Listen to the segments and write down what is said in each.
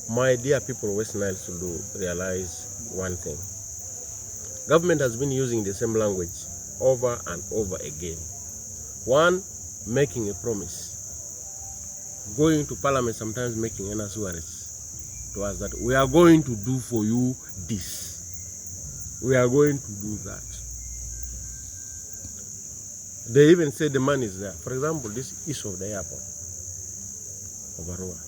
My dear people of West Nile should realize one thing. Government has been using the same language over and over again. One, making a promise. Going to parliament, sometimes making an assurance to us that we are going to do for you this. We are going to do that. They even say the money is there. For example, this issue of the airport of Arua.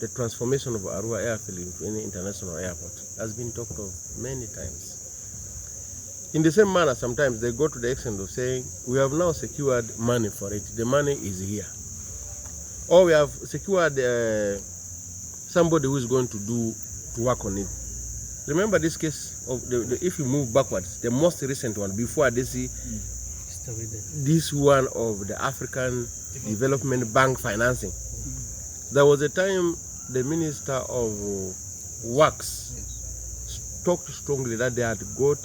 The transformation of Arua airfield into any international airport has been talked of many times. In the same manner, sometimes they go to the extent of saying, we have now secured money for it. The money is here. Or we have secured somebody who is going to work on it. Remember this case of if you move backwards, the most recent one before this one of the African Development Bank financing. There was a time the Minister of Works talked strongly that they had got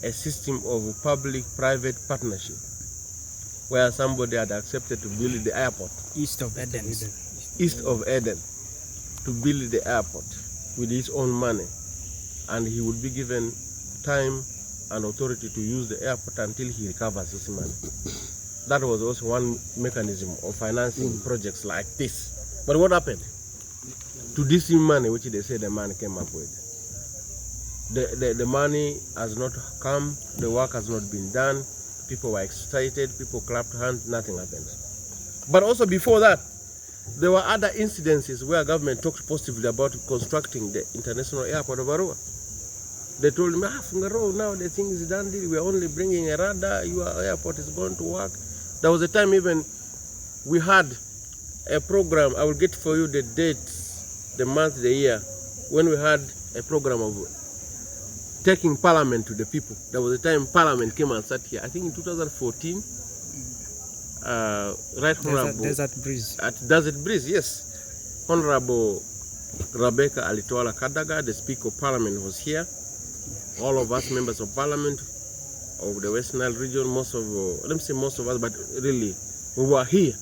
a system of public-private partnership where somebody had accepted to build the airport. East of Eden, to build the airport with his own money. And he would be given time and authority to use the airport until he recovers his money. That was also one mechanism of financing projects like this. But what happened to this money which they say the man came up with? The money has not come, the work has not been done, people were excited, people clapped hands, nothing happened. But also before that, there were other incidences where government talked positively about constructing the international airport of Arua. They told me, Fungaroo, now the thing is done, we are only bringing a radar, your airport is going to work. There was a time even we had a program, I will get for you the date, the month, the year, when we had a program of taking parliament to the people. There was a time parliament came and sat here, I think in 2014, right Honorable Desert Breeze. At Desert Breeze, yes. Honorable Rebecca Alitoala Kadaga, the Speaker of Parliament, was here. All of us members of Parliament of the West Nile region, most of us, but really, we were here.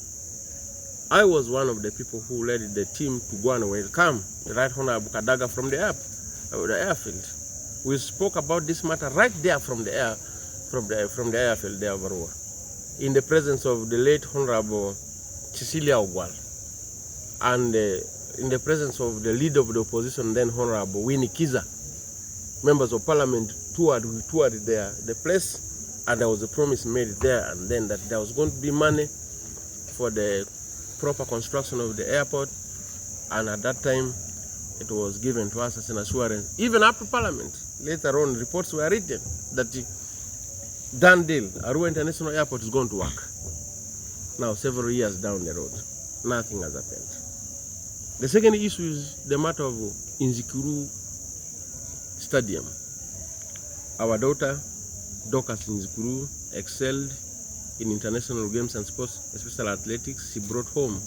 I was one of the people who led the team to go and welcome the Right Honorable Kadaga from the airfield. We spoke about this matter right there from the airfield there of Arua, in the presence of the late Honorable Cecilia Ogwal, and in the presence of the leader of the opposition, then Honorable Winnie Kiza. Members of Parliament toured the place, and there was a promise made there and then that there was going to be money for the proper construction of the airport, and at that time it was given to us as an assurance. Even after Parliament, later on, reports were written that done deal, Arua International Airport is going to work. Now, several years down the road, nothing has happened. The second issue is the matter of Inuru Stadium. Our daughter, Dorcas Inuru, excelled in international games and sports, especially athletics. She brought home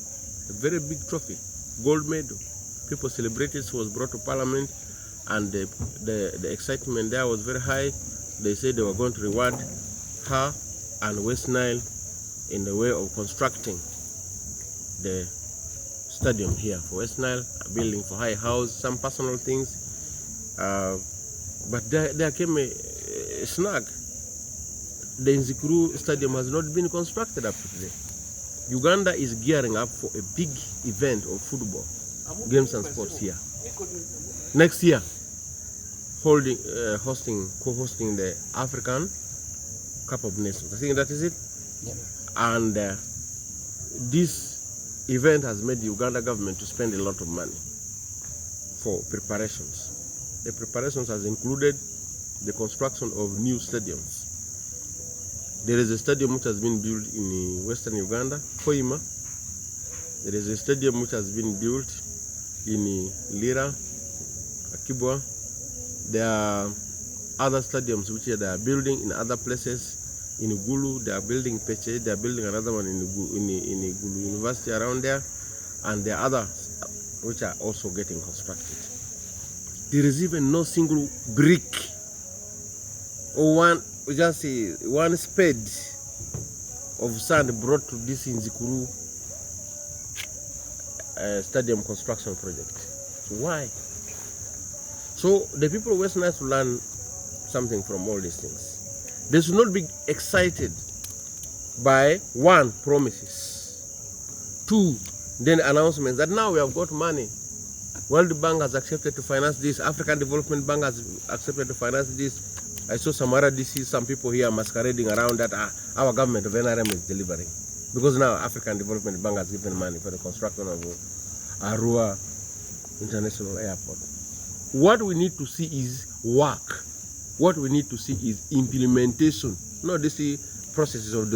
a very big trophy, gold medal. People celebrated. She was brought to Parliament, and the excitement there was very high. They said they were going to reward her and West Nile in the way of constructing the stadium here for West Nile, a building for high house, some personal things. But there came a snag. The Inuru Stadium has not been constructed up to today. Uganda is gearing up for a big event of football, games and sports here. Next year, co-hosting the African Cup of Nations. I think that is it. Yeah. And this event has made the Uganda government to spend a lot of money for preparations. The preparations has included the construction of new stadiums. There is a stadium which has been built in western Uganda, Hoima. There is a stadium which has been built in Lira, Akibwa. There are other stadiums which they are building in other places. In Gulu, they are building Peche, they are building another one in Gulu University around there, and there are others which are also getting constructed. There is even no single brick or one spade of sand brought to this Inuru stadium construction project. So why? So the people of West Nile to learn something from all these things. They should not be excited by one, promises, two, then announcements that now we have got money. World Bank has accepted to finance this. African Development Bank has accepted to finance this. I saw some other DCs, some people here masquerading around that our government of NRM is delivering. Because now African Development Bank has given money for the construction of Arua International Airport. What we need to see is work. What we need to see is implementation. Not this processes of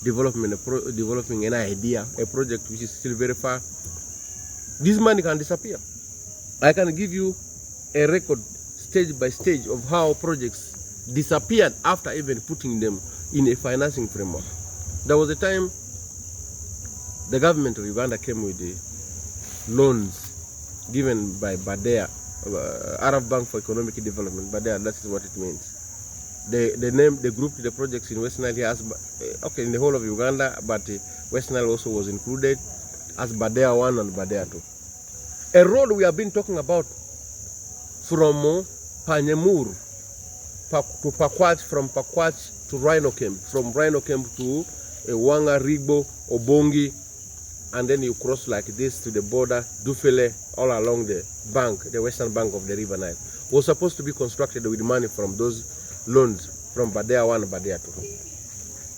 developing an idea, a project which is still very far. This money can disappear. I can give you a record stage by stage of how projects disappeared after even putting them in a financing framework. There was a time the government of Uganda came with the loans given by BADEA, Arab Bank for Economic Development. BADEA, that is what it means. They grouped the projects in West Nile as, in the whole of Uganda, but West Nile also was included as BADEA 1 and BADEA 2. A road we have been talking about from Panyemur to Pakwach, from Pakwach to Rhino Camp, from Rhino Camp to Wanga, Rigbo, Obongi, and then you cross like this to the border, Dufele, all along the bank, the western bank of the River Nile. Was supposed to be constructed with money from those loans from BADEA 1 and BADEA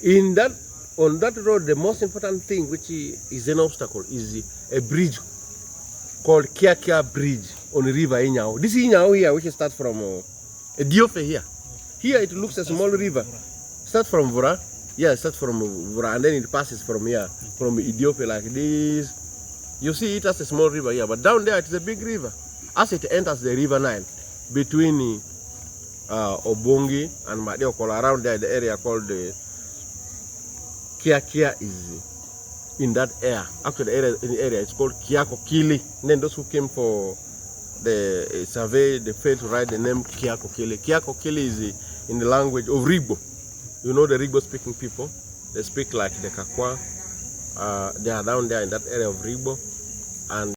2. On that road, the most important thing which is an obstacle is a bridge called Kia Bridge on the River Inyao. This Inyao here, which starts from Diofe here. Here it looks a small river. Starts from Vura. Yeah, it starts from Vura, and then it passes from here, from Ethiopia like this. You see it as a small river here, but down there it is a big river. As it enters the River Nile, between Obongi and Madeokola, around there, the area called the Kia is in that area. Actually, the area it's called Kiako Kili. And then those who came for the survey, they failed to write the name Kiako Kili. Kiako Kili is in the language of Rigbo. You know the Rigbo speaking people. They speak like the Kakwa. They are down there in that area of Rigbo. And